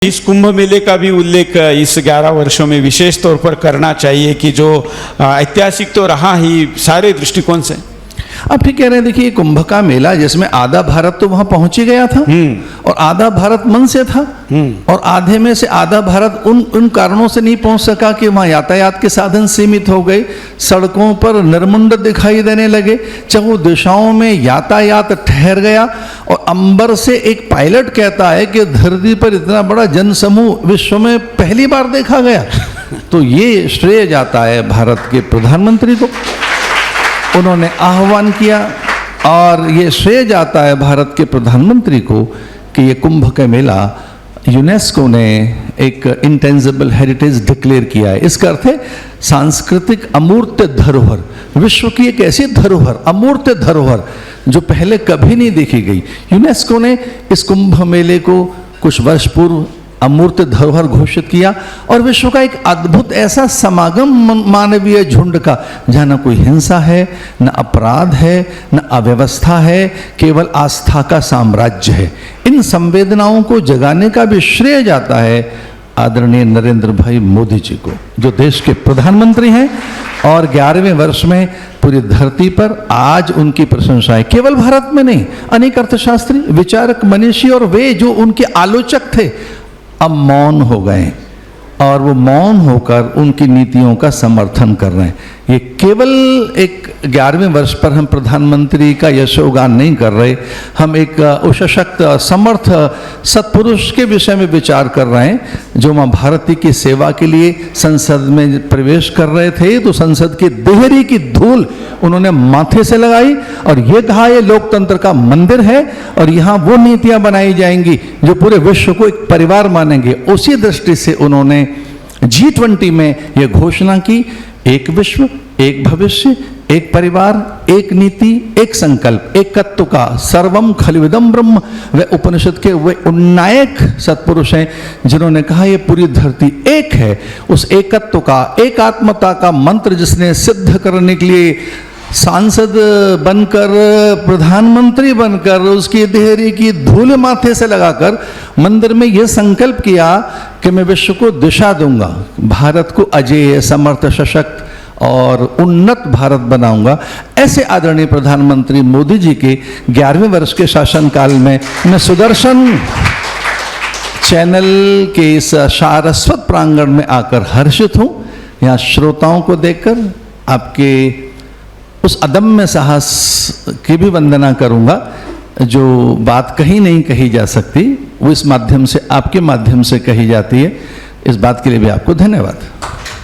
इस कुंभ मेले का भी उल्लेख इस 11 वर्षों में विशेष तौर पर करना चाहिए कि जो ऐतिहासिक तो रहा ही सारे दृष्टिकोण से। आप ठीक कह रहे हैं। देखिए, कुंभ का मेला जिसमें आधा भारत तो वहां पहुंच ही गया था और आधा भारत मन से था और आधे में से आधा भारत उन कारणों से नहीं पहुंच सका कि वहां यातायात के साधन सीमित हो गए, सड़कों पर निर्मुंड दिखाई देने लगे, चाहे दिशाओं में यातायात ठहर गया और अंबर से एक पायलट कहता है कि धरती पर इतना बड़ा जनसमूह विश्व में पहली बार देखा गया। तो ये श्रेय जाता है भारत के प्रधानमंत्री को, उन्होंने आह्वान किया और ये श्रेय जाता है भारत के प्रधानमंत्री को कि ये कुंभ का मेला यूनेस्को ने एक इंटेंजिबल हेरिटेज डिक्लेयर किया है। इसका अर्थ है सांस्कृतिक अमूर्त धरोहर, विश्व की एक ऐसी धरोहर, अमूर्त धरोहर जो पहले कभी नहीं देखी गई। यूनेस्को ने इस कुंभ मेले को कुछ वर्ष पूर्व अमूर्त धरोहर घोषित किया और विश्व का एक अद्भुत ऐसा समागम मानवीय झुंड का, जहाँ न कोई हिंसा है, न अपराध है, न अव्यवस्था है, केवल आस्था का साम्राज्य है। इन संवेदनाओं को जगाने का भी श्रेय जाता है आदरणीय नरेंद्र भाई मोदी जी को, जो देश के प्रधानमंत्री हैं और 11वें वर्ष में पूरी धरती पर आज उनकी प्रशंसा है। केवल भारत में नहीं, अनेक अर्थशास्त्री, विचारक, मनीषी और वे जो उनके आलोचक थे अब मौन हो गए और वो मौन होकर उनकी नीतियों का समर्थन कर रहे हैं। ये केवल एक 11वें वर्ष पर हम प्रधानमंत्री का यशोगान नहीं कर रहे, हम एक सशक्त समर्थ सत्पुरुष के विषय में विचार कर रहे हैं जो माँ भारती की सेवा के लिए संसद में प्रवेश कर रहे थे। तो संसद की देहरी की धूल उन्होंने माथे से लगाई और ये कहा ये लोकतंत्र का मंदिर है और यहाँ वो नीतियाँ बनाई जाएंगी जो पूरे विश्व को एक परिवार मानेंगे। उसी दृष्टि से उन्होंने G20 में ये घोषणा की, एक विश्व, एक भविष्य, एक परिवार, एक नीति, एक संकल्प, एकत्व का सर्वम खलिविदम ब्रह्म। वे उपनिषद के वे उन्नायक सत्पुरुष हैं जिन्होंने कहा ये पूरी धरती एक है। उस एकत्व का, एकात्मता का मंत्र जिसने सिद्ध करने के लिए सांसद बनकर, प्रधानमंत्री बनकर, उसकी देहरी की धूल माथे से लगाकर मंदिर में यह संकल्प किया कि मैं विश्व को दिशा दूंगा, भारत को अजेय, समर्थ, सशक्त और उन्नत भारत बनाऊंगा। ऐसे आदरणीय प्रधानमंत्री मोदी जी के 11वें वर्ष के शासनकाल में मैं सुदर्शन चैनल के इस सारस्वत प्रांगण में आकर हर्षित हूँ। यहाँ श्रोताओं को देखकर आपके उस अदम्य साहस की भी वंदना करूंगा जो बात कहीं नहीं कही जा सकती, वो इस माध्यम से, आपके माध्यम से कही जाती है। इस बात के लिए भी आपको धन्यवाद।